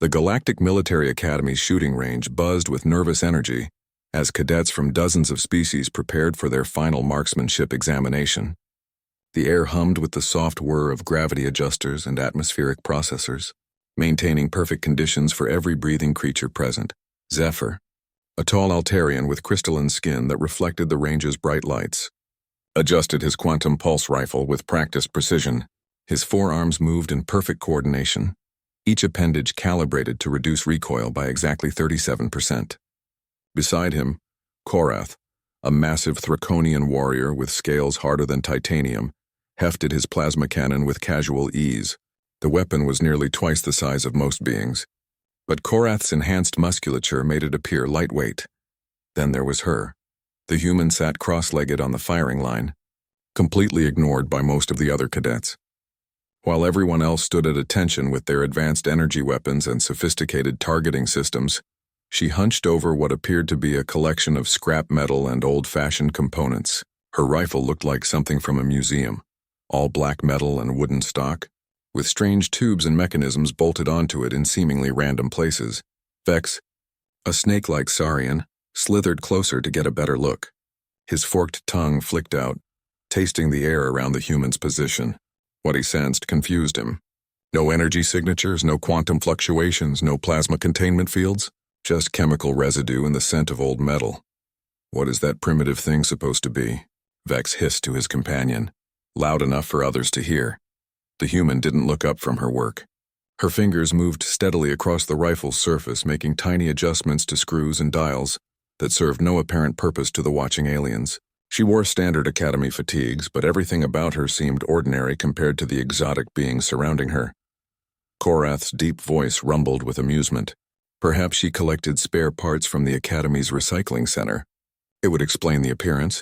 The Galactic Military Academy's shooting range buzzed with nervous energy as cadets from dozens of species prepared for their final marksmanship examination. The air hummed with the soft whir of gravity adjusters and atmospheric processors, maintaining perfect conditions for every breathing creature present. Zephyr, a tall Altarian with crystalline skin that reflected the range's bright lights, adjusted his quantum pulse rifle with practiced precision. His forearms moved in perfect coordination, each appendage calibrated to reduce recoil by exactly 37%. Beside him, Korath, a massive Thraconian warrior with scales harder than titanium, hefted his plasma cannon with casual ease. The weapon was nearly twice the size of most beings, but Korath's enhanced musculature made it appear lightweight. Then there was her. The human sat cross-legged on the firing line, completely ignored by most of the other cadets. While everyone else stood at attention with their advanced energy weapons and sophisticated targeting systems, she hunched over what appeared to be a collection of scrap metal and old-fashioned components. Her rifle looked like something from a museum, all black metal and wooden stock, with strange tubes and mechanisms bolted onto it in seemingly random places. Vex, a snake-like saurian, slithered closer to get a better look. His forked tongue flicked out, tasting the air around the human's position. What he sensed confused him. No energy signatures, no quantum fluctuations, no plasma containment fields, just chemical residue and the scent of old metal. What is that primitive thing supposed to be? Vex hissed to his companion, loud enough for others to hear. The human didn't look up from her work. Her fingers moved steadily across the rifle's surface, making tiny adjustments to screws and dials that served no apparent purpose to the watching aliens. She wore standard academy fatigues, but everything about her seemed ordinary compared to the exotic beings surrounding her. Korath's deep voice rumbled with amusement. Perhaps she collected spare parts from the academy's recycling center. It would explain the appearance.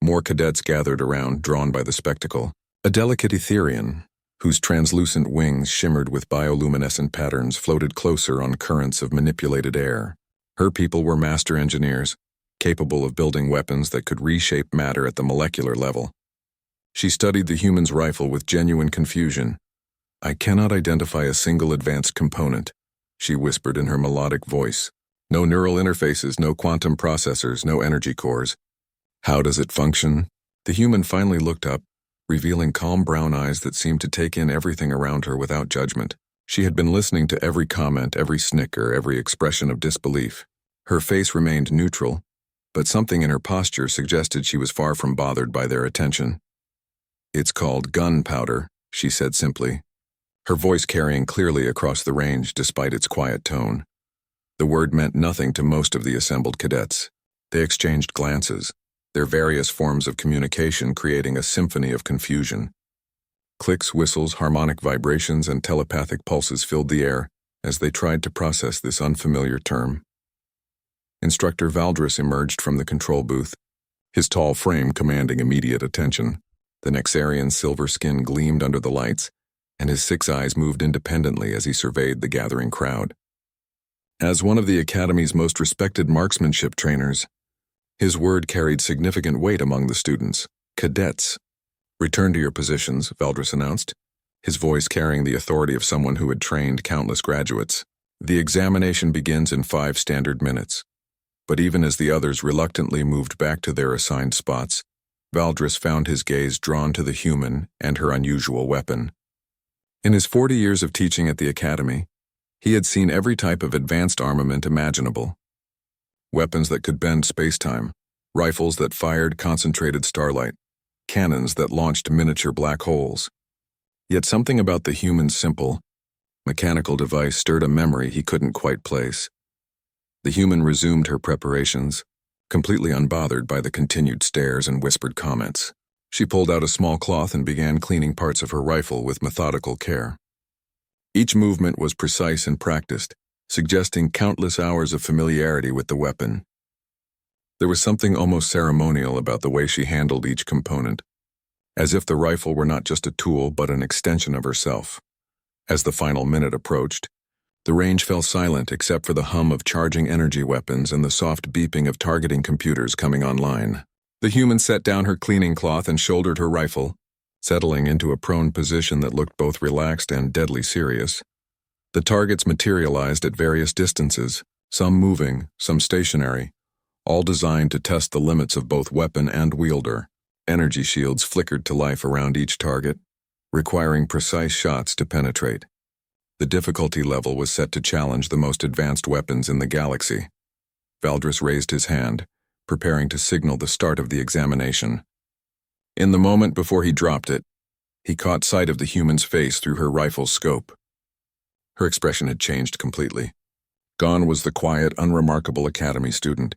More cadets gathered around, drawn by the spectacle. A delicate Etherian, whose translucent wings shimmered with bioluminescent patterns, floated closer on currents of manipulated air. Her people were master engineers, capable of building weapons that could reshape matter at the molecular level. She studied the human's rifle with genuine confusion. "I cannot identify a single advanced component," she whispered in her melodic voice. "No neural interfaces, no quantum processors, no energy cores. How does it function?" The human finally looked up, revealing calm brown eyes that seemed to take in everything around her without judgment. She had been listening to every comment, every snicker, every expression of disbelief. Her face remained neutral, but something in her posture suggested she was far from bothered by their attention. "It's called gunpowder," she said simply, her voice carrying clearly across the range despite its quiet tone. The word meant nothing to most of the assembled cadets. They exchanged glances, their various forms of communication creating a symphony of confusion. Clicks, whistles, harmonic vibrations, and telepathic pulses filled the air as they tried to process this unfamiliar term. Instructor Valdris emerged from the control booth, his tall frame commanding immediate attention. The Nexarian's silver skin gleamed under the lights, and his 6 eyes moved independently as he surveyed the gathering crowd. As one of the Academy's most respected marksmanship trainers, his word carried significant weight among the students. "Cadets, return to your positions," Valdris announced, his voice carrying the authority of someone who had trained countless graduates. "The examination begins in 5 standard minutes." But even as the others reluctantly moved back to their assigned spots, Valdris found his gaze drawn to the human and her unusual weapon. In his 40 years of teaching at the Academy, he had seen every type of advanced armament imaginable. Weapons that could bend space-time, rifles that fired concentrated starlight, cannons that launched miniature black holes. Yet something about the human's simple, mechanical device stirred a memory he couldn't quite place. The human resumed her preparations, completely unbothered by the continued stares and whispered comments. She pulled out a small cloth and began cleaning parts of her rifle with methodical care. Each movement was precise and practiced, suggesting countless hours of familiarity with the weapon. There was something almost ceremonial about the way she handled each component, as if the rifle were not just a tool but an extension of herself. As the final minute approached, the range fell silent except for the hum of charging energy weapons and the soft beeping of targeting computers coming online. The human set down her cleaning cloth and shouldered her rifle, settling into a prone position that looked both relaxed and deadly serious. The targets materialized at various distances, some moving, some stationary, all designed to test the limits of both weapon and wielder. Energy shields flickered to life around each target, requiring precise shots to penetrate. The difficulty level was set to challenge the most advanced weapons in the galaxy. Valdris raised his hand, preparing to signal the start of the examination. In the moment before he dropped it, he caught sight of the human's face through her rifle's scope. Her expression had changed completely. Gone was the quiet, unremarkable academy student.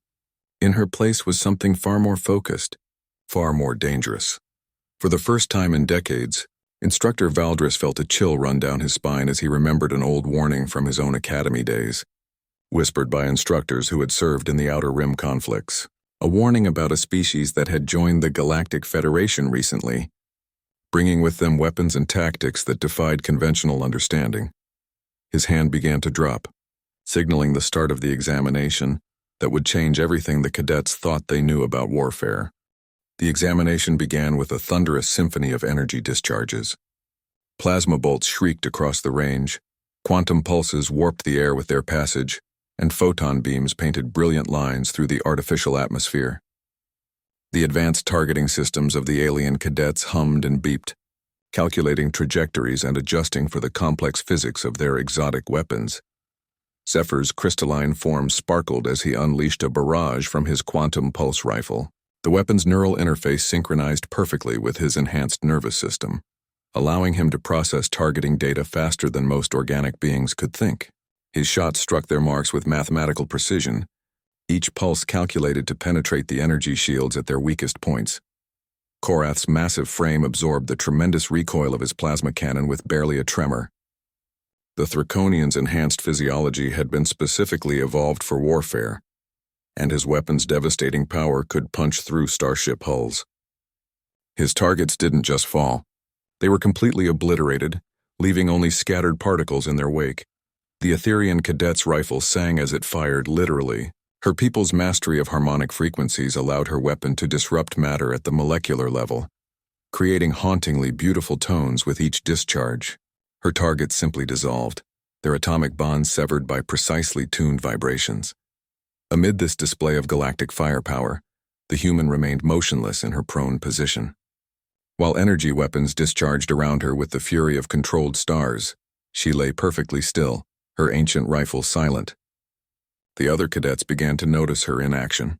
In her place was something far more focused, far more dangerous. For the first time in decades, Instructor Valdris felt a chill run down his spine as he remembered an old warning from his own academy days, whispered by instructors who had served in the Outer Rim conflicts. A warning about a species that had joined the Galactic Federation recently, bringing with them weapons and tactics that defied conventional understanding. His hand began to drop, signaling the start of the examination that would change everything the cadets thought they knew about warfare. The examination began with a thunderous symphony of energy discharges. Plasma bolts shrieked across the range, quantum pulses warped the air with their passage, and photon beams painted brilliant lines through the artificial atmosphere. The advanced targeting systems of the alien cadets hummed and beeped, calculating trajectories and adjusting for the complex physics of their exotic weapons. Zephyr's crystalline form sparkled as he unleashed a barrage from his quantum pulse rifle. The weapon's neural interface synchronized perfectly with his enhanced nervous system, allowing him to process targeting data faster than most organic beings could think. His shots struck their marks with mathematical precision, each pulse calculated to penetrate the energy shields at their weakest points. Korath's massive frame absorbed the tremendous recoil of his plasma cannon with barely a tremor. The Thraconian's enhanced physiology had been specifically evolved for warfare, and his weapon's devastating power could punch through starship hulls. His targets didn't just fall. They were completely obliterated, leaving only scattered particles in their wake. The Etherian cadet's rifle sang as it fired, literally. Her people's mastery of harmonic frequencies allowed her weapon to disrupt matter at the molecular level, creating hauntingly beautiful tones with each discharge. Her targets simply dissolved, their atomic bonds severed by precisely tuned vibrations. Amid this display of galactic firepower, the human remained motionless in her prone position. While energy weapons discharged around her with the fury of controlled stars, she lay perfectly still, her ancient rifle silent. The other cadets began to notice her in action,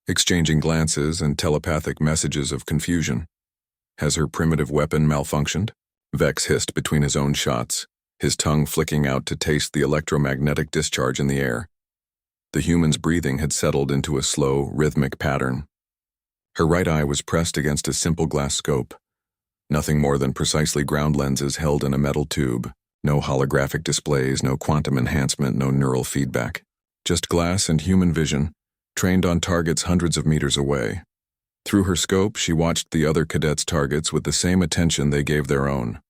exchanging glances and telepathic messages of confusion. Has her primitive weapon malfunctioned? Vex hissed between his own shots, his tongue flicking out to taste the electromagnetic discharge in the air. The human's breathing had settled into a slow, rhythmic pattern. Her right eye was pressed against a simple glass scope, nothing more than precisely ground lenses held in a metal tube. No holographic displays, no quantum enhancement, no neural feedback. Just glass and human vision, trained on targets hundreds of meters away. Through her scope, she watched the other cadets' targets with the same attention they gave their own.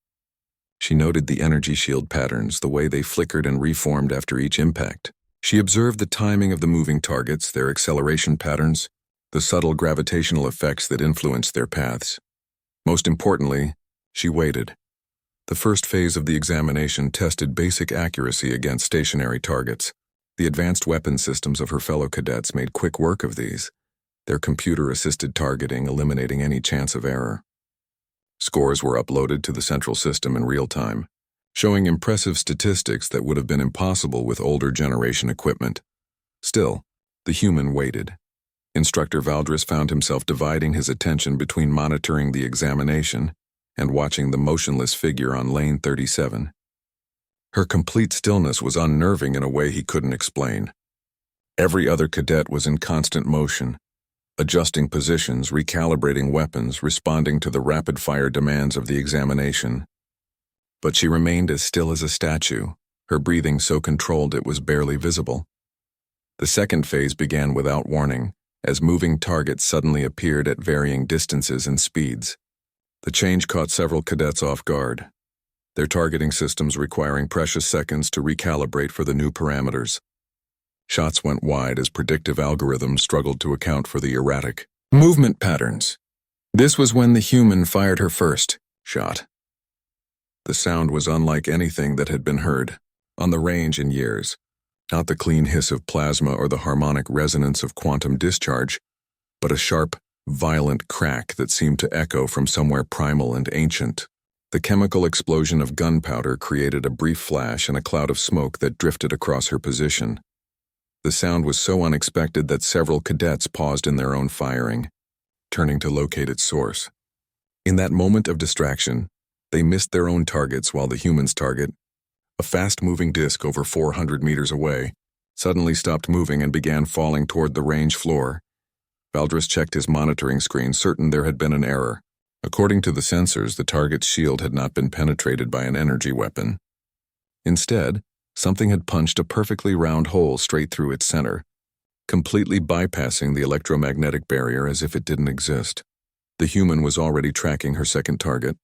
She noted the energy shield patterns, the way they flickered and reformed after each impact. She observed the timing of the moving targets, their acceleration patterns, the subtle gravitational effects that influenced their paths. Most importantly, she waited. The first phase of the examination tested basic accuracy against stationary targets. The advanced weapon systems of her fellow cadets made quick work of these, their computer-assisted targeting eliminating any chance of error. Scores were uploaded to the central system in real time, showing impressive statistics that would have been impossible with older generation equipment. Still, the human waited. Instructor Valdris found himself dividing his attention between monitoring the examination and watching the motionless figure on lane 37. Her complete stillness was unnerving in a way he couldn't explain. Every other cadet was in constant motion, adjusting positions, recalibrating weapons, responding to the rapid-fire demands of the examination. But she remained as still as a statue, her breathing so controlled it was barely visible. The second phase began without warning, as moving targets suddenly appeared at varying distances and speeds. The change caught several cadets off guard, their targeting systems requiring precious seconds to recalibrate for the new parameters. Shots went wide as predictive algorithms struggled to account for the erratic movement patterns. This was when the human fired her first shot. The sound was unlike anything that had been heard. on the range in years. Not the clean hiss of plasma or the harmonic resonance of quantum discharge, but a sharp, violent crack that seemed to echo from somewhere primal and ancient. The chemical explosion of gunpowder created a brief flash and a cloud of smoke that drifted across her position. The sound was so unexpected that several cadets paused in their own firing, turning to locate its source. In that moment of distraction, they missed their own targets while the human's target, a fast-moving disk over 400 meters away, suddenly stopped moving and began falling toward the range floor. Valdris checked his monitoring screen, certain there had been an error. According to the sensors, the target's shield had not been penetrated by an energy weapon. Instead, something had punched a perfectly round hole straight through its center, completely bypassing the electromagnetic barrier as if it didn't exist. The human was already tracking her second target,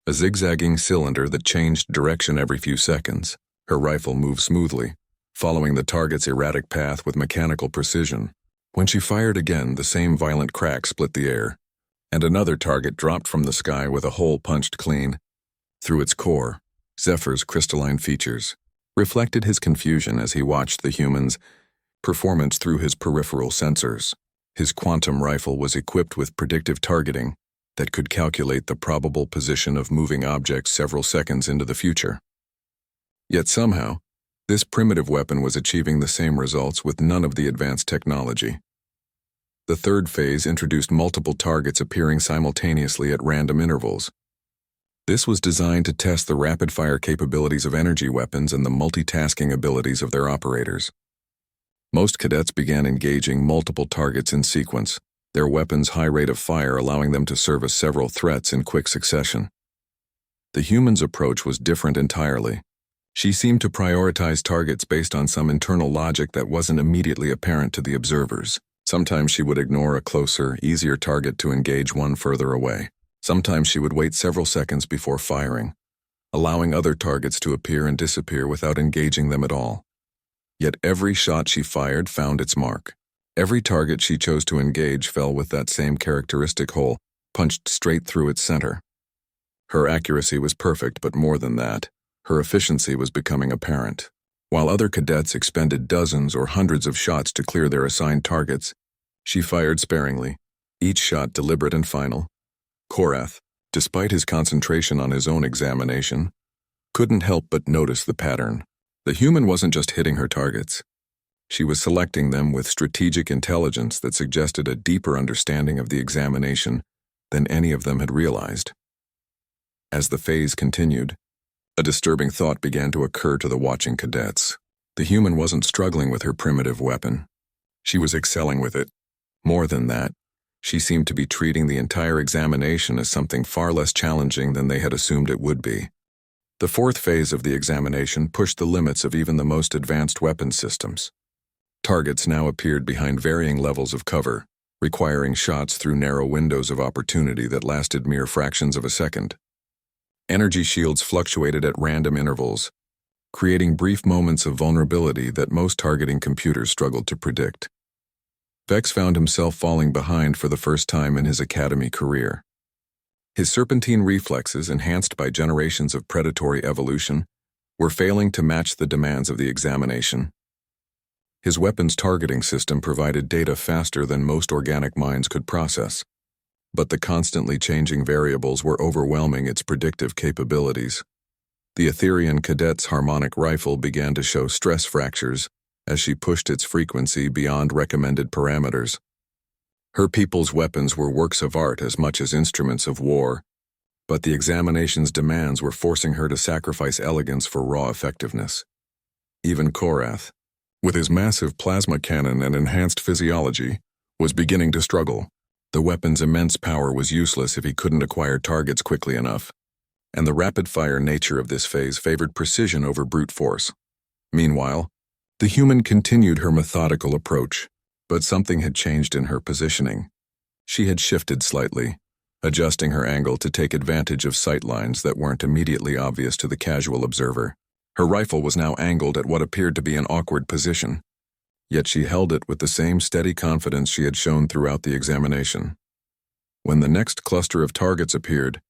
a zigzagging cylinder that changed direction every few seconds. Her rifle moved smoothly, following the target's erratic path with mechanical precision. When she fired again, the same violent crack split the air, and another target dropped from the sky with a hole punched clean through its core. Zephyr's crystalline features reflected his confusion as he watched the human's performance through his peripheral sensors. His quantum rifle was equipped with predictive targeting that could calculate the probable position of moving objects several seconds into the future. Yet somehow, this primitive weapon was achieving the same results with none of the advanced technology. The third phase introduced multiple targets appearing simultaneously at random intervals. This was designed to test the rapid-fire capabilities of energy weapons and the multitasking abilities of their operators. Most cadets began engaging multiple targets in sequence, their weapons' high rate of fire allowing them to service several threats in quick succession. The human's approach was different entirely. She seemed to prioritize targets based on some internal logic that wasn't immediately apparent to the observers. Sometimes she would ignore a closer, easier target to engage one further away. Sometimes she would wait several seconds before firing, allowing other targets to appear and disappear without engaging them at all. Yet every shot she fired found its mark. Every target she chose to engage fell with that same characteristic hole, punched straight through its center. Her accuracy was perfect, but more than that, her efficiency was becoming apparent. While other cadets expended dozens or hundreds of shots to clear their assigned targets, she fired sparingly, each shot deliberate and final. Korath, despite his concentration on his own examination, couldn't help but notice the pattern. The human wasn't just hitting her targets. She was selecting them with strategic intelligence that suggested a deeper understanding of the examination than any of them had realized. As the phase continued, a disturbing thought began to occur to the watching cadets. The human wasn't struggling with her primitive weapon. She was excelling with it. More than that, she seemed to be treating the entire examination as something far less challenging than they had assumed it would be. The fourth phase of the examination pushed the limits of even the most advanced weapon systems. Targets now appeared behind varying levels of cover, requiring shots through narrow windows of opportunity that lasted mere fractions of a second. Energy shields fluctuated at random intervals, creating brief moments of vulnerability that most targeting computers struggled to predict. Vex found himself falling behind for the first time in his academy career. His serpentine reflexes, enhanced by generations of predatory evolution, were failing to match the demands of the examination. His weapons targeting system provided data faster than most organic minds could process, but the constantly changing variables were overwhelming its predictive capabilities. The Etherian cadet's harmonic rifle began to show stress fractures as she pushed its frequency beyond recommended parameters. Her people's weapons were works of art as much as instruments of war, but the examination's demands were forcing her to sacrifice elegance for raw effectiveness. Even Korath, with his massive plasma cannon and enhanced physiology, was beginning to struggle. The weapon's immense power was useless if he couldn't acquire targets quickly enough, and the rapid-fire nature of this phase favored precision over brute force. Meanwhile, the human continued her methodical approach, but something had changed in her positioning. She had shifted slightly, adjusting her angle to take advantage of sight lines that weren't immediately obvious to the casual observer. Her rifle was now angled at what appeared to be an awkward position, yet she held it with the same steady confidence she had shown throughout the examination. When the next cluster of targets appeared,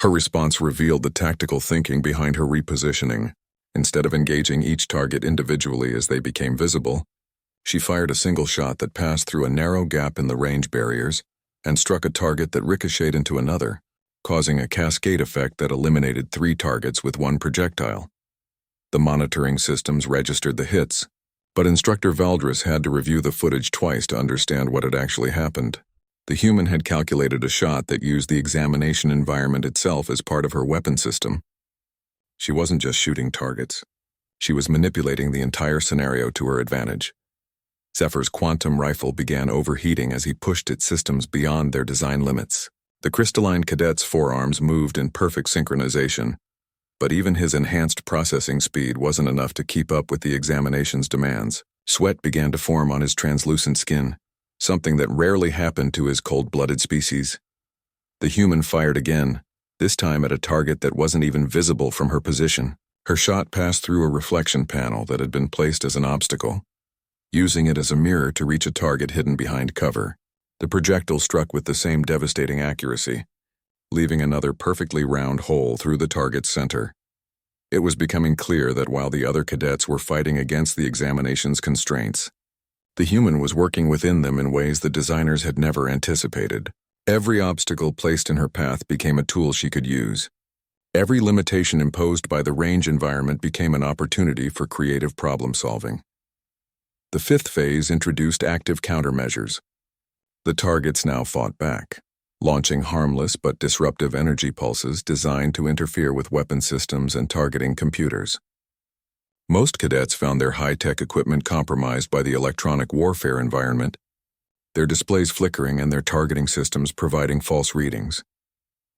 her response revealed the tactical thinking behind her repositioning. Instead of engaging each target individually as they became visible, she fired a single shot that passed through a narrow gap in the range barriers and struck a target that ricocheted into another, causing a cascade effect that eliminated 3 targets with 1 projectile. The monitoring systems registered the hits, but Instructor Valdris had to review the footage twice to understand what had actually happened. The human had calculated a shot that used the examination environment itself as part of her weapon system. She wasn't just shooting targets. She was manipulating the entire scenario to her advantage. Zephyr's quantum rifle began overheating as he pushed its systems beyond their design limits. The crystalline cadet's forearms moved in perfect synchronization, but even his enhanced processing speed wasn't enough to keep up with the examination's demands. Sweat began to form on his translucent skin, something that rarely happened to his cold-blooded species. The human fired again, this time at a target that wasn't even visible from her position. Her shot passed through a reflection panel that had been placed as an obstacle, using it as a mirror to reach a target hidden behind cover. The projectile struck with the same devastating accuracy, leaving another perfectly round hole through the target's center. It was becoming clear that while the other cadets were fighting against the examination's constraints, the human was working within them in ways the designers had never anticipated. Every obstacle placed in her path became a tool she could use. Every limitation imposed by the range environment became an opportunity for creative problem-solving. The 5th phase introduced active countermeasures. The targets now fought back, launching harmless but disruptive energy pulses designed to interfere with weapon systems and targeting computers. Most cadets found their high-tech equipment compromised by the electronic warfare environment, their displays flickering and their targeting systems providing false readings.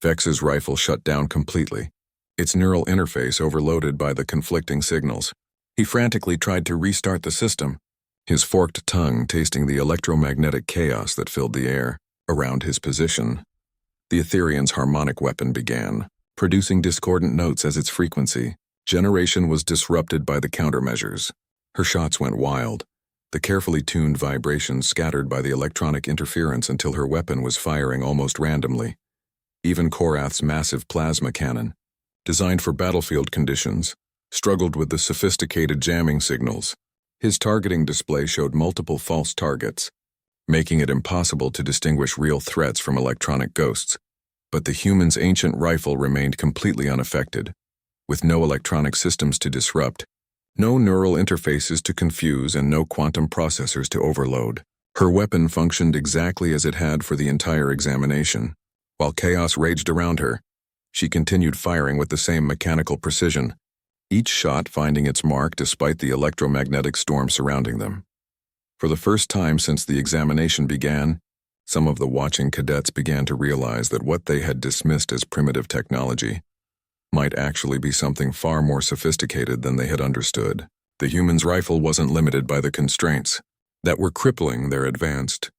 Vex's rifle shut down completely, its neural interface overloaded by the conflicting signals. He frantically tried to restart the system, his forked tongue tasting the electromagnetic chaos that filled the air around his position. The Etherean's harmonic weapon began, producing discordant notes as its frequency. Generation was disrupted by the countermeasures. Her shots went wild, the carefully tuned vibrations scattered by the electronic interference until her weapon was firing almost randomly. Even Korath's massive plasma cannon, designed for battlefield conditions, struggled with the sophisticated jamming signals. His targeting display showed multiple false targets, making it impossible to distinguish real threats from electronic ghosts. But the human's ancient rifle remained completely unaffected, with no electronic systems to disrupt, no neural interfaces to confuse, and no quantum processors to overload. Her weapon functioned exactly as it had for the entire examination. While chaos raged around her, she continued firing with the same mechanical precision, each shot finding its mark despite the electromagnetic storm surrounding them. For the first time since the examination began, some of the watching cadets began to realize that what they had dismissed as primitive technology might actually be something far more sophisticated than they had understood. The human's rifle wasn't limited by the constraints that were crippling their advanced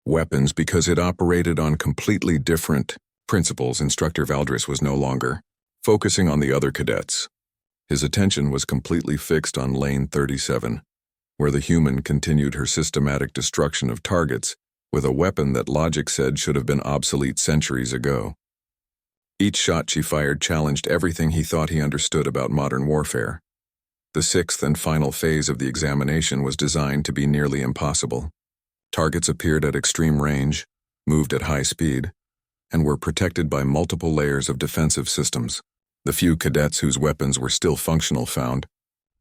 weapons because it operated on completely different principles. Instructor Valdris was no longer focusing on the other cadets. His attention was completely fixed on Lane 37, where the human continued her systematic destruction of targets with a weapon that logic said should have been obsolete centuries ago. Each shot she fired challenged everything he thought he understood about modern warfare. The 6th and final phase of the examination was designed to be nearly impossible. Targets appeared at extreme range, moved at high speed, and were protected by multiple layers of defensive systems. The few cadets whose weapons were still functional found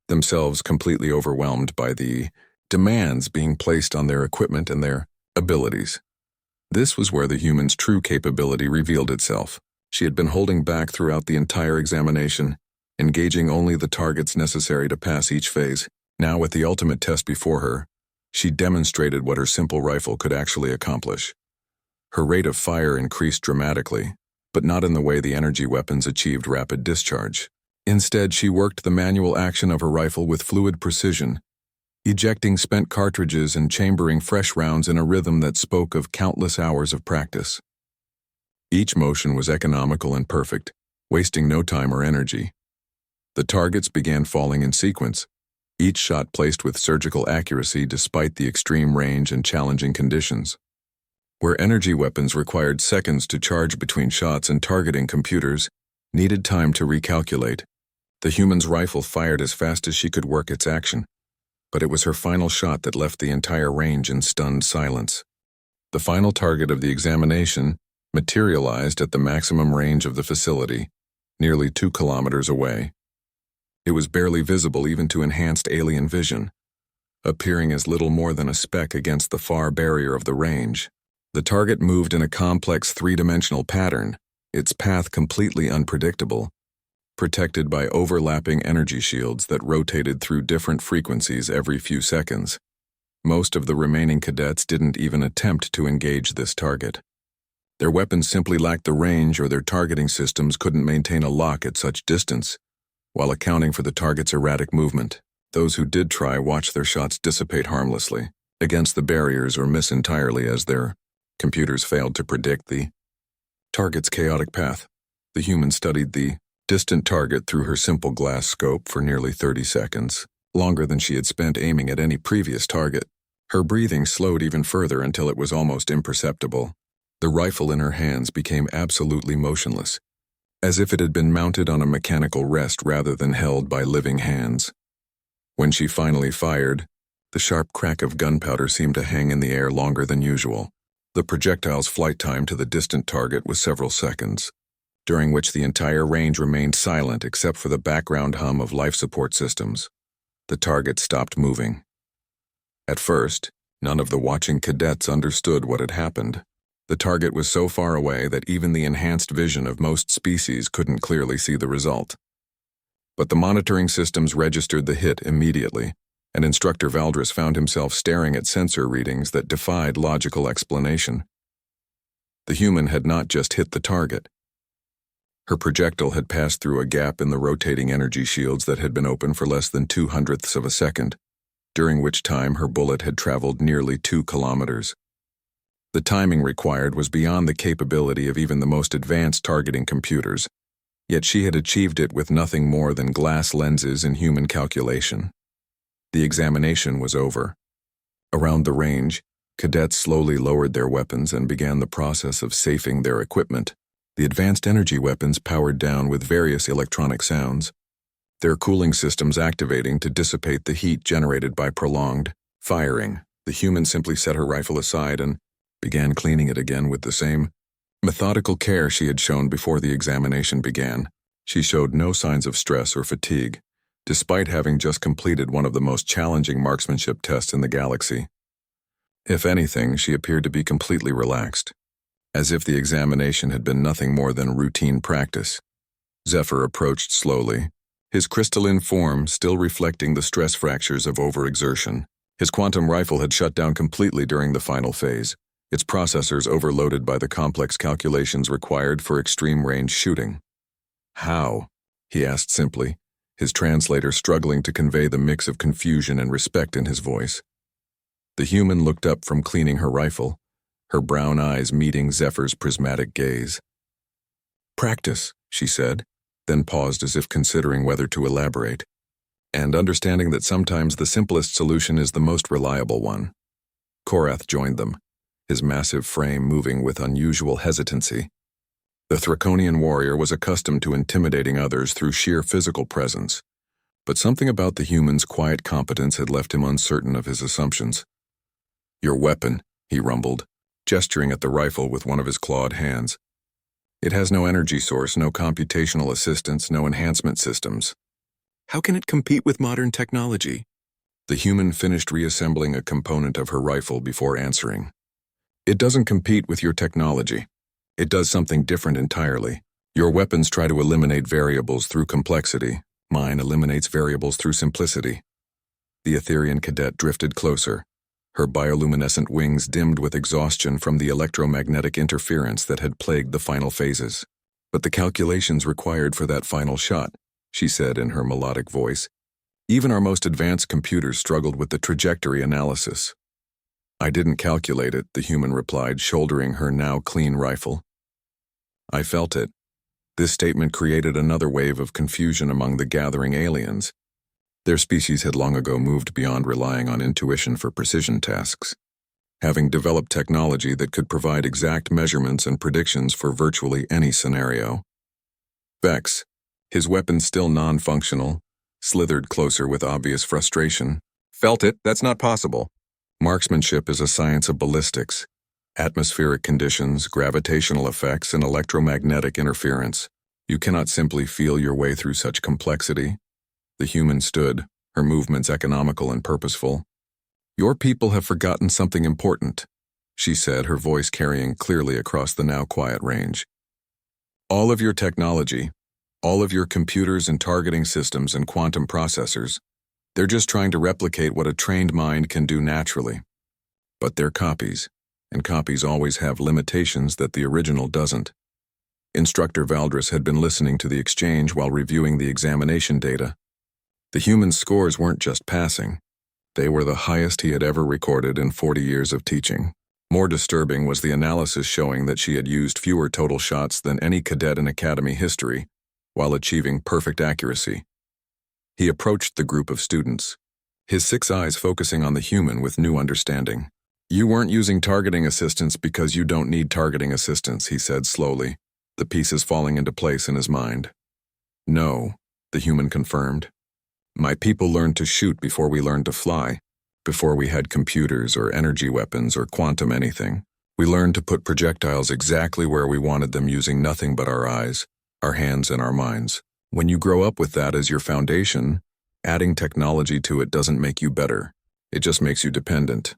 themselves completely overwhelmed by the demands being placed on their equipment and their abilities. This was where the human's true capability revealed itself. She had been holding back throughout the entire examination, engaging only the targets necessary to pass each phase. Now, with the ultimate test before her, she demonstrated what her simple rifle could actually accomplish. Her rate of fire increased dramatically, but not in the way the energy weapons achieved rapid discharge. Instead, she worked the manual action of her rifle with fluid precision, ejecting spent cartridges and chambering fresh rounds in a rhythm that spoke of countless hours of practice. Each motion was economical and perfect, wasting no time or energy. The targets began falling in sequence, each shot placed with surgical accuracy despite the extreme range and challenging conditions. Where energy weapons required seconds to charge between shots and targeting computers needed time to recalculate, The human's rifle fired as fast as she could work its action, but it was her final shot that left the entire range in stunned silence. The final target of the examination materialized at the maximum range of the facility, nearly 2 kilometers away. It was barely visible even to enhanced alien vision, appearing as little more than a speck against the far barrier of the range. The target moved in a complex three-dimensional pattern, its path completely unpredictable, protected by overlapping energy shields that rotated through different frequencies every few seconds. Most of the remaining cadets didn't even attempt to engage this target. Their weapons simply lacked the range, or their targeting systems couldn't maintain a lock at such distance, while accounting for the target's erratic movement. Those who did try watched their shots dissipate harmlessly against the barriers or miss entirely as their computers failed to predict the target's chaotic path. The human studied the distant target through her simple glass scope for nearly 30 seconds, longer than she had spent aiming at any previous target. Her breathing slowed even further until it was almost imperceptible. The rifle in her hands became absolutely motionless, as if it had been mounted on a mechanical rest rather than held by living hands. When she finally fired, the sharp crack of gunpowder seemed to hang in the air longer than usual. The projectile's flight time to the distant target was several seconds, during which the entire range remained silent except for the background hum of life support systems. The target stopped moving. At first, none of the watching cadets understood what had happened. The target was so far away that even the enhanced vision of most species couldn't clearly see the result. But the monitoring systems registered the hit immediately, and Instructor Valdris found himself staring at sensor readings that defied logical explanation. The human had not just hit the target. Her projectile had passed through a gap in the rotating energy shields that had been open for less than 0.02 of a second, during which time her bullet had traveled nearly 2 kilometers. The timing required was beyond the capability of even the most advanced targeting computers, yet she had achieved it with nothing more than glass lenses and human calculation. The examination was over. Around the range, cadets slowly lowered their weapons and began the process of safing their equipment. The advanced energy weapons powered down with various electronic sounds, their cooling systems activating to dissipate the heat generated by prolonged firing. The human simply set her rifle aside and began cleaning it again with the same methodical care she had shown before the examination began. She showed no signs of stress or fatigue, despite having just completed one of the most challenging marksmanship tests in the galaxy. If anything, she appeared to be completely relaxed, as if the examination had been nothing more than routine practice. Zephyr approached slowly, his crystalline form still reflecting the stress fractures of overexertion. His quantum rifle had shut down completely during the final phase, its processors overloaded by the complex calculations required for extreme-range shooting. "How?" he asked simply, his translator struggling to convey the mix of confusion and respect in his voice. The human looked up from cleaning her rifle, her brown eyes meeting Zephyr's prismatic gaze. "Practice," she said, then paused as if considering whether to elaborate, and understanding that sometimes the simplest solution is the most reliable one. Korath joined them, his massive frame moving with unusual hesitancy. The Thraconian warrior was accustomed to intimidating others through sheer physical presence, but something about the human's quiet competence had left him uncertain of his assumptions. "Your weapon," he rumbled, gesturing at the rifle with one of his clawed hands. "It has no energy source, no computational assistance, no enhancement systems. How can it compete with modern technology?" The human finished reassembling a component of her rifle before answering. "It doesn't compete with your technology. It does something different entirely. Your weapons try to eliminate variables through complexity. Mine eliminates variables through simplicity." The Etherian cadet drifted closer, her bioluminescent wings dimmed with exhaustion from the electromagnetic interference that had plagued the final phases. "But the calculations required for that final shot," she said in her melodic voice. "Even our most advanced computers struggled with the trajectory analysis." "I didn't calculate it," the human replied, shouldering her now clean rifle. "I felt it." This statement created another wave of confusion among the gathering aliens. Their species had long ago moved beyond relying on intuition for precision tasks, having developed technology that could provide exact measurements and predictions for virtually any scenario. "Vex," His weapon still non-functional, slithered closer with obvious frustration. Felt it, that's not possible. Marksmanship is a science of ballistics, atmospheric conditions, gravitational effects, and electromagnetic interference. You cannot simply feel your way through such complexity. The human stood, her movements economical and purposeful. Your people have forgotten something important, she said, her voice carrying clearly across the now quiet range. All of your technology, all of your computers and targeting systems and quantum processors, they're just trying to replicate what a trained mind can do naturally. But they're copies, and copies always have limitations that the original doesn't. Instructor Valdris had been listening to the exchange while reviewing the examination data. The human scores weren't just passing. They were the highest he had ever recorded in 40 years of teaching. More disturbing was the analysis showing that she had used fewer total shots than any cadet in Academy history, while achieving perfect accuracy. He approached the group of students, his 6 eyes focusing on the human with new understanding. You weren't using targeting assistance because you don't need targeting assistance, he said slowly, the pieces falling into place in his mind. No, the human confirmed. My people learned to shoot before we learned to fly, before we had computers or energy weapons or quantum anything. We learned to put projectiles exactly where we wanted them using nothing but our eyes, our hands, and our minds. When you grow up with that as your foundation, adding technology to it doesn't make you better. It just makes you dependent.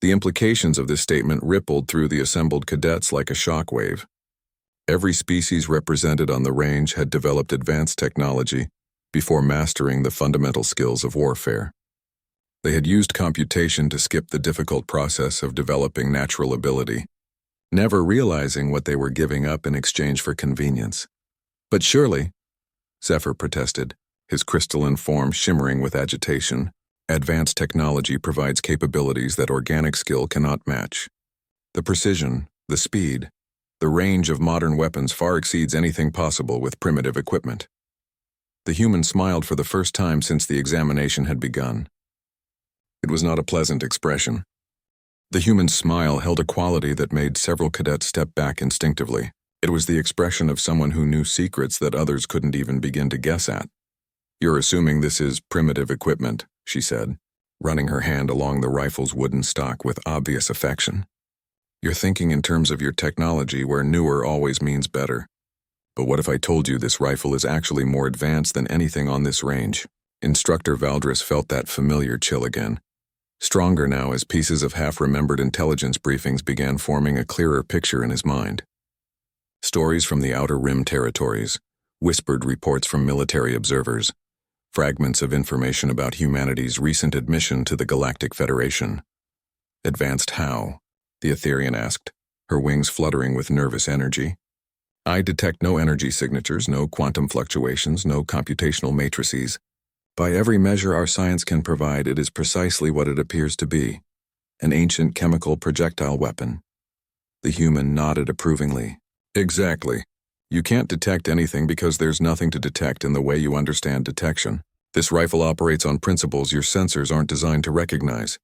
The implications of this statement rippled through the assembled cadets like a shockwave. Every species represented on the range had developed advanced technology before mastering the fundamental skills of warfare. They had used computation to skip the difficult process of developing natural ability, never realizing what they were giving up in exchange for convenience. But surely, Zephyr protested, his crystalline form shimmering with agitation, advanced technology provides capabilities that organic skill cannot match. The precision, the speed, the range of modern weapons far exceeds anything possible with primitive equipment. The human smiled for the first time since the examination had begun. It was not a pleasant expression. The human smile held a quality that made several cadets step back instinctively. It was the expression of someone who knew secrets that others couldn't even begin to guess at. You're assuming this is primitive equipment, she said, running her hand along the rifle's wooden stock with obvious affection. You're thinking in terms of your technology where newer always means better. But what if I told you this rifle is actually more advanced than anything on this range? Instructor Valdris felt that familiar chill again. Stronger now as pieces of half-remembered intelligence briefings began forming a clearer picture in his mind. Stories from the Outer Rim territories, whispered reports from military observers, fragments of information about humanity's recent admission to the Galactic Federation. Advanced how? The Etherian asked, her wings fluttering with nervous energy. I detect no energy signatures, no quantum fluctuations, no computational matrices. By every measure our science can provide, it is precisely what it appears to be, an ancient chemical projectile weapon. The human nodded approvingly. Exactly. You can't detect anything because there's nothing to detect in the way you understand detection. This rifle operates on principles your sensors aren't designed to recognize.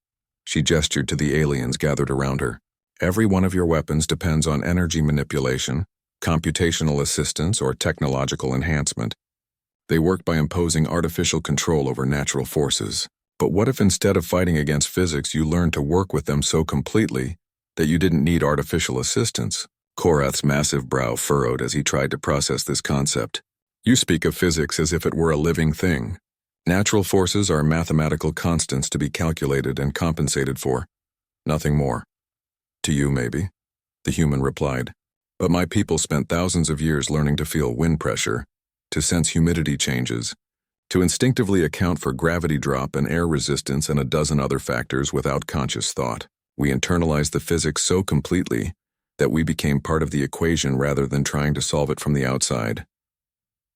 She gestured to the aliens gathered around her. Every one of your weapons depends on energy manipulation, computational assistance, or technological enhancement. They work by imposing artificial control over natural forces. But what if instead of fighting against physics you learned to work with them so completely that you didn't need artificial assistance? Korath's massive brow furrowed as he tried to process this concept. You speak of physics as if it were a living thing. Natural forces are mathematical constants to be calculated and compensated for. Nothing more. To you, maybe, the human replied. But my people spent thousands of years learning to feel wind pressure, to sense humidity changes, to instinctively account for gravity drop and air resistance and a dozen other factors without conscious thought. We internalized the physics so completely that we became part of the equation rather than trying to solve it from the outside.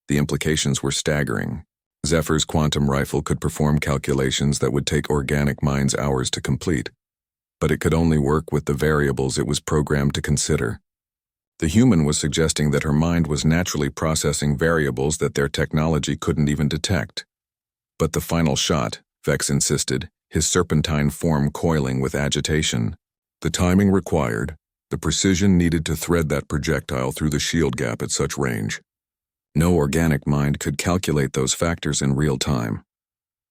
The implications were staggering. Zephyr's quantum rifle could perform calculations that would take organic minds hours to complete, but it could only work with the variables it was programmed to consider. The human was suggesting that her mind was naturally processing variables that their technology couldn't even detect. But the final shot, Vex insisted, his serpentine form coiling with agitation. The timing required, the precision needed to thread that projectile through the shield gap at such range. No organic mind could calculate those factors in real time.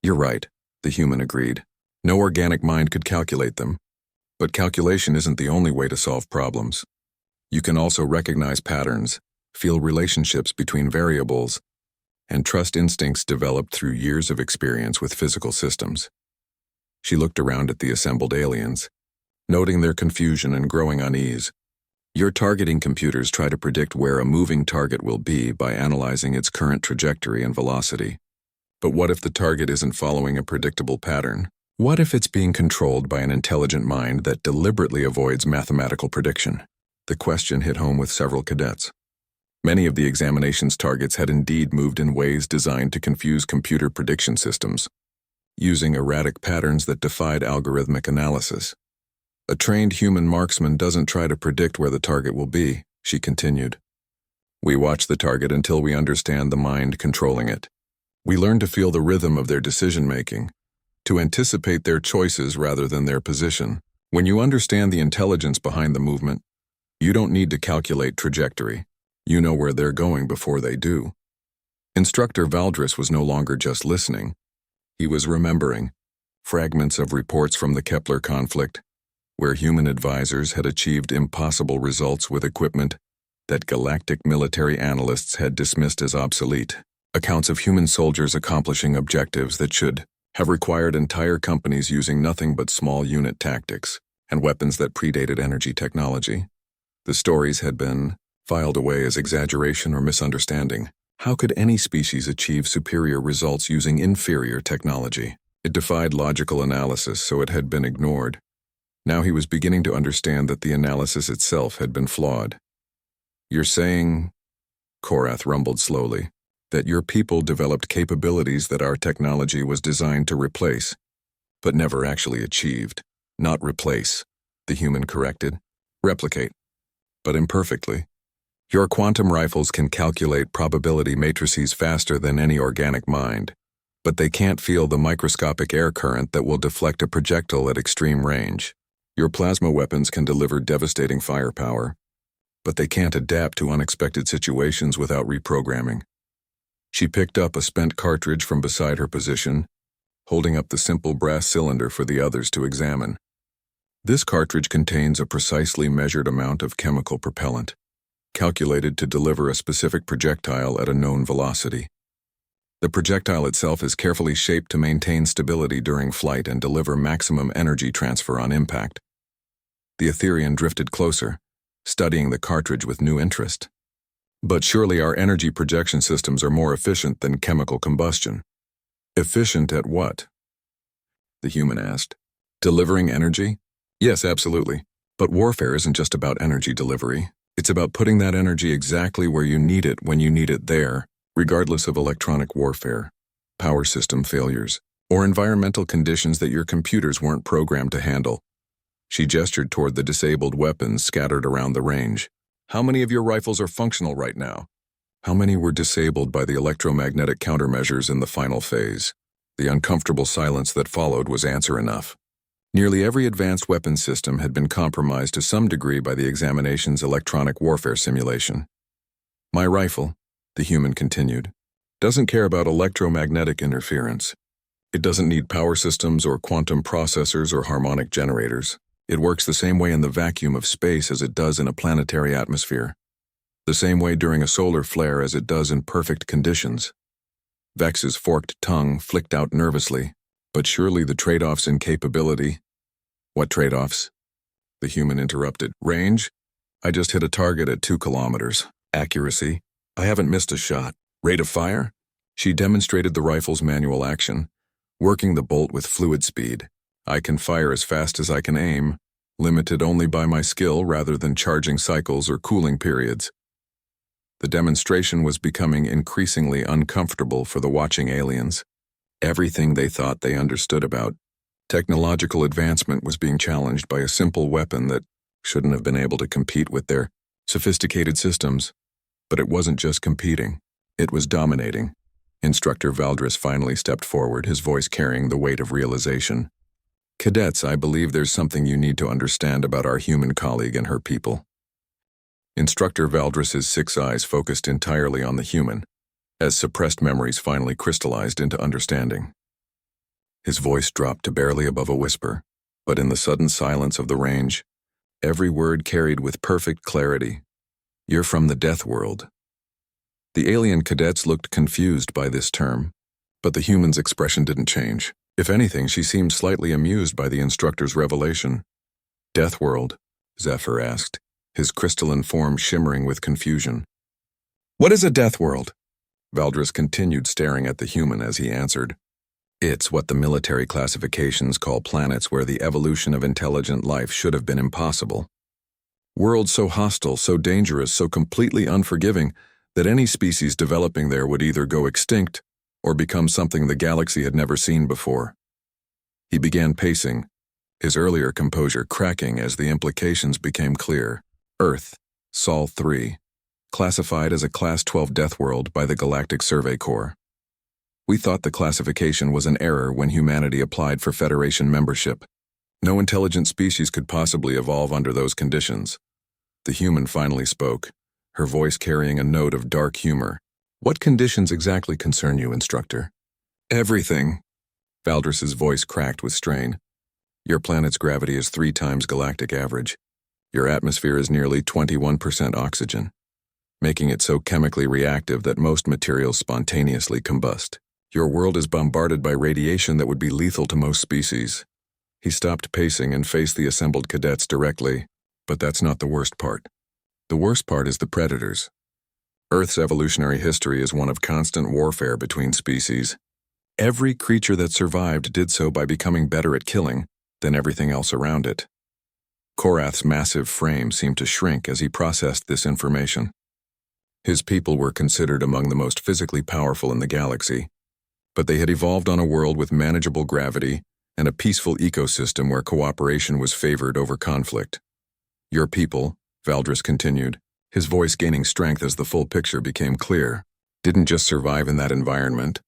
You're right, the human agreed. No organic mind could calculate them. But calculation isn't the only way to solve problems. You can also recognize patterns, feel relationships between variables, and trust instincts developed through years of experience with physical systems. She looked around at the assembled aliens, noting their confusion and growing unease. Your targeting computers try to predict where a moving target will be by analyzing its current trajectory and velocity. But what if the target isn't following a predictable pattern? What if it's being controlled by an intelligent mind that deliberately avoids mathematical prediction? The question hit home with several cadets. Many of the examination's targets had indeed moved in ways designed to confuse computer prediction systems, using erratic patterns that defied algorithmic analysis. A trained human marksman doesn't try to predict where the target will be, she continued. We watch the target until we understand the mind controlling it. We learn to feel the rhythm of their decision-making, to anticipate their choices rather than their position. When you understand the intelligence behind the movement, you don't need to calculate trajectory. You know where they're going before they do. Instructor Valdris was no longer just listening. He was remembering fragments of reports from the Kepler conflict, where human advisors had achieved impossible results with equipment that galactic military analysts had dismissed as obsolete. Accounts of human soldiers accomplishing objectives that should have required entire companies using nothing but small unit tactics and weapons that predated energy technology. The stories had been filed away as exaggeration or misunderstanding. How could any species achieve superior results using inferior technology? It defied logical analysis, so it had been ignored. Now he was beginning to understand that the analysis itself had been flawed. You're saying, Korath rumbled slowly, that your people developed capabilities that our technology was designed to replace, but never actually achieved. Not replace, the human corrected. Replicate, but imperfectly. Your quantum rifles can calculate probability matrices faster than any organic mind, but they can't feel the microscopic air current that will deflect a projectile at extreme range. Your plasma weapons can deliver devastating firepower, but they can't adapt to unexpected situations without reprogramming. She picked up a spent cartridge from beside her position, holding up the simple brass cylinder for the others to examine. This cartridge contains a precisely measured amount of chemical propellant, calculated to deliver a specific projectile at a known velocity. The projectile itself is carefully shaped to maintain stability during flight and deliver maximum energy transfer on impact. The Etherian drifted closer, studying the cartridge with new interest. But surely our energy projection systems are more efficient than chemical combustion. Efficient at what? The human asked. Delivering energy? Yes, absolutely. But warfare isn't just about energy delivery. It's about putting that energy exactly where you need it when you need it there, regardless of electronic warfare, power system failures, or environmental conditions that your computers weren't programmed to handle. She gestured toward the disabled weapons scattered around the range. How many of your rifles are functional right now? How many were disabled by the electromagnetic countermeasures in the final phase? The uncomfortable silence that followed was answer enough. Nearly every advanced weapons system had been compromised to some degree by the examination's electronic warfare simulation. My rifle, the human continued, doesn't care about electromagnetic interference. It doesn't need power systems or quantum processors or harmonic generators. It works the same way in the vacuum of space as it does in a planetary atmosphere. The same way during a solar flare as it does in perfect conditions. Vex's forked tongue flicked out nervously. But surely the trade-offs in capability. What trade-offs? The human interrupted. Range? I just hit a target at 2 kilometers. Accuracy? I haven't missed a shot. Rate of fire? She demonstrated the rifle's manual action, working the bolt with fluid speed. I can fire as fast as I can aim, limited only by my skill rather than charging cycles or cooling periods. The demonstration was becoming increasingly uncomfortable for the watching aliens. Everything they thought they understood about technological advancement was being challenged by a simple weapon that shouldn't have been able to compete with their sophisticated systems. But it wasn't just competing, it was dominating. Instructor Valdris finally stepped forward, his voice carrying the weight of realization. Cadets, I believe there's something you need to understand about our human colleague and her people. Instructor Valdris's 6 eyes focused entirely on the human, as suppressed memories finally crystallized into understanding. His voice dropped to barely above a whisper, but in the sudden silence of the range, every word carried with perfect clarity. "You're from the death world." The alien cadets looked confused by this term, but the human's expression didn't change. If anything, she seemed slightly amused by the instructor's revelation. "Death world?" Zephyr asked, his crystalline form shimmering with confusion. "What is a death world?" Valdris continued staring at the human as he answered. "It's what the military classifications call planets where the evolution of intelligent life should have been impossible. Worlds so hostile, so dangerous, so completely unforgiving that any species developing there would either go extinct or become something the galaxy had never seen before." He began pacing, his earlier composure cracking as the implications became clear. Earth, Sol 3, classified as a Class 12 death world by the Galactic Survey Corps. "We thought the classification was an error when humanity applied for Federation membership. No intelligent species could possibly evolve under those conditions." The human finally spoke, her voice carrying a note of dark humor. "What conditions exactly concern you, instructor?" "Everything." Valdris's voice cracked with strain. "Your planet's gravity is 3 times galactic average. Your atmosphere is nearly 21% oxygen, making it so chemically reactive that most materials spontaneously combust. Your world is bombarded by radiation that would be lethal to most species." He stopped pacing and faced the assembled cadets directly. "But that's not the worst part. The worst part is the predators. Earth's evolutionary history is one of constant warfare between species. Every creature that survived did so by becoming better at killing than everything else around it." Korath's massive frame seemed to shrink as he processed this information. His people were considered among the most physically powerful in the galaxy, but they had evolved on a world with manageable gravity and a peaceful ecosystem where cooperation was favored over conflict. "Your people," Valdris continued, his voice gaining strength as the full picture became clear, "didn't just survive in that environment.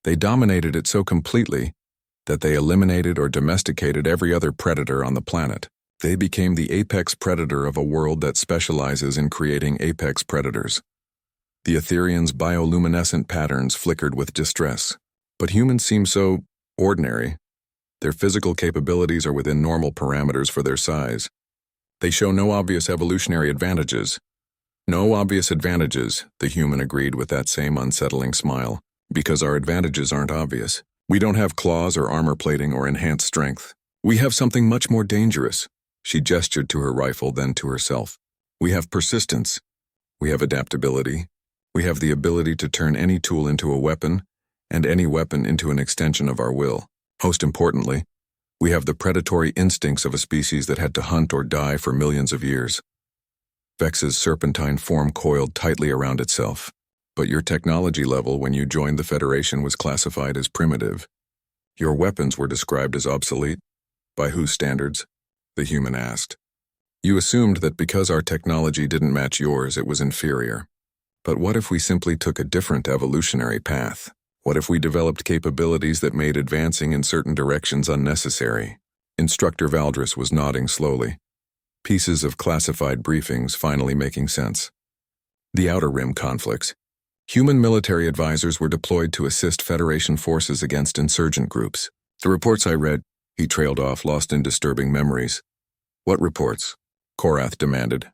They dominated it so completely that they eliminated or domesticated every other predator on the planet. They became the apex predator of a world that specializes in creating apex predators." The Etherians' bioluminescent patterns flickered with distress. "But humans seem so ordinary. Their physical capabilities are within normal parameters for their size. They show no obvious evolutionary advantages." "No obvious advantages," the human agreed with that same unsettling smile, "because our advantages aren't obvious. We don't have claws or armor plating or enhanced strength. We have something much more dangerous." She gestured to her rifle, then to herself. "We have persistence. We have adaptability. We have the ability to turn any tool into a weapon, and any weapon into an extension of our will. Most importantly, we have the predatory instincts of a species that had to hunt or die for millions of years." Vex's serpentine form coiled tightly around itself. "But your technology level when you joined the Federation was classified as primitive. Your weapons were described as obsolete. By whose standards?" the human asked. "You assumed that because our technology didn't match yours, it was inferior. But what if we simply took a different evolutionary path? What if we developed capabilities that made advancing in certain directions unnecessary?" Instructor Valdris was nodding slowly, pieces of classified briefings finally making sense. The Outer Rim conflicts. Human military advisors were deployed to assist Federation forces against insurgent groups. "The reports I read," he trailed off, lost in disturbing memories. "What reports?" Korath demanded.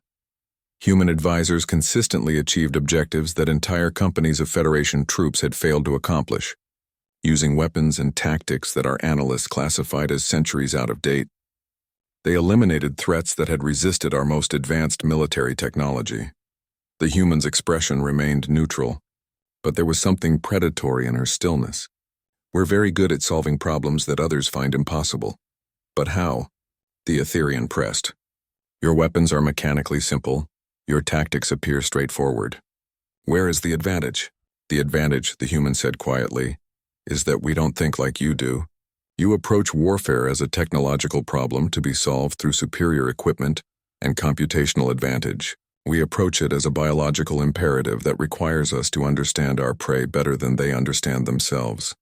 "Human advisors consistently achieved objectives that entire companies of Federation troops had failed to accomplish, using weapons and tactics that our analysts classified as centuries out of date. They eliminated threats that had resisted our most advanced military technology." The human's expression remained neutral, but there was something predatory in her stillness. "We're very good at solving problems that others find impossible." "But how?" the Etherian pressed. "Your weapons are mechanically simple. Your tactics appear straightforward. Where is the advantage?" "The advantage," the human said quietly, "is that we don't think like you do. You approach warfare as a technological problem to be solved through superior equipment and computational advantage. We approach it as a biological imperative that requires us to understand our prey better than they understand themselves."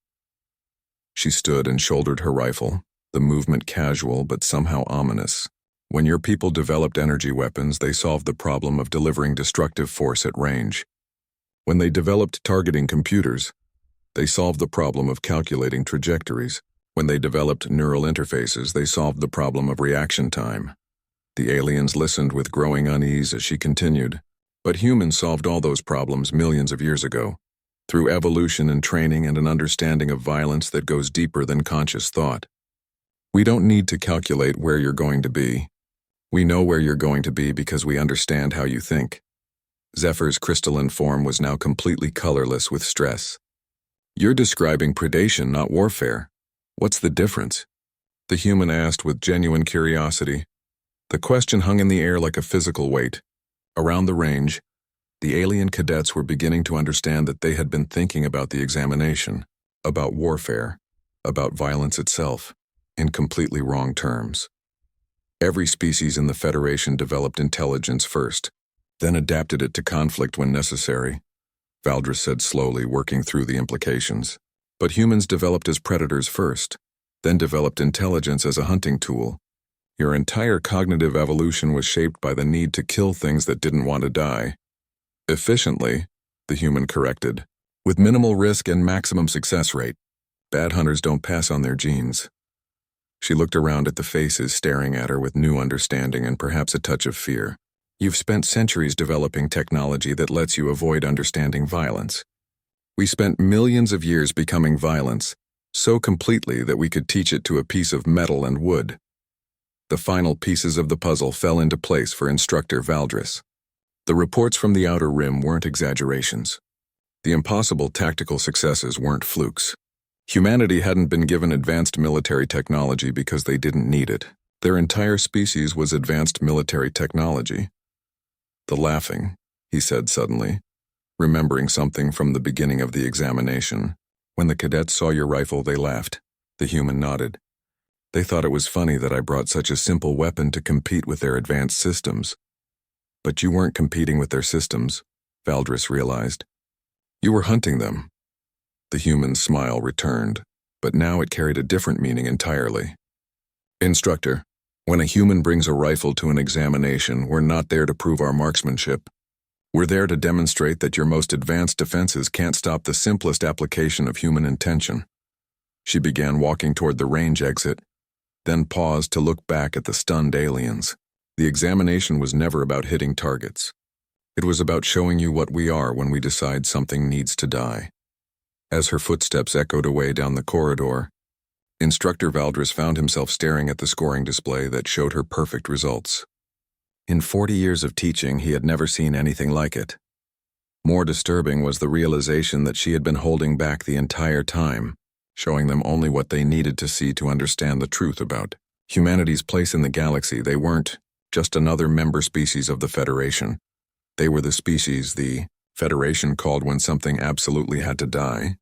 She stood and shouldered her rifle, the movement casual but somehow ominous. "When your people developed energy weapons, they solved the problem of delivering destructive force at range. When they developed targeting computers, they solved the problem of calculating trajectories. When they developed neural interfaces, they solved the problem of reaction time. The aliens listened with growing unease as she continued. But humans solved all those problems millions of years ago, through evolution and training and an understanding of violence that goes deeper than conscious thought. We don't need to calculate where you're going to be. We know where you're going to be because we understand how you think. Zephyr's crystalline form was now completely colorless with stress. You're describing predation, not warfare. What's the difference? The human asked with genuine curiosity. The question hung in the air like a physical weight. Around the range, the alien cadets were beginning to understand that they had been thinking about the examination, about warfare, about violence itself, in completely wrong terms. Every species in the Federation developed intelligence first, then adapted it to conflict when necessary, Valdris said slowly, working through the implications. But humans developed as predators first, then developed intelligence as a hunting tool. Your entire cognitive evolution was shaped by the need to kill things that didn't want to die. Efficiently, the human corrected, with minimal risk and maximum success rate. Bad hunters don't pass on their genes. She looked around at the faces staring at her with new understanding and perhaps a touch of fear. You've spent centuries developing technology that lets you avoid understanding violence. We spent millions of years becoming violence, so completely that we could teach it to a piece of metal and wood. The final pieces of the puzzle fell into place for Instructor Valdris. The reports from the Outer Rim weren't exaggerations. The impossible tactical successes weren't flukes. Humanity hadn't been given advanced military technology because they didn't need it. Their entire species was advanced military technology. The laughing, he said suddenly, remembering something from the beginning of the examination. When the cadets saw your rifle, they laughed. The human nodded. They thought it was funny that I brought such a simple weapon to compete with their advanced systems. But you weren't competing with their systems, Valdris realized. You were hunting them. The human's smile returned, but now it carried a different meaning entirely. Instructor, when a human brings a rifle to an examination, we're not there to prove our marksmanship. We're there to demonstrate that your most advanced defenses can't stop the simplest application of human intention. She began walking toward the range exit, then paused to look back at the stunned aliens. The examination was never about hitting targets. It was about showing you what we are when we decide something needs to die. As her footsteps echoed away down the corridor, Instructor Valdris found himself staring at the scoring display that showed her perfect results. In 40 years of teaching, he had never seen anything like it. More disturbing was the realization that she had been holding back the entire time, showing them only what they needed to see to understand the truth about humanity's place in the galaxy. They weren't just another member species of the Federation. They were the species the Federation called when something absolutely had to die.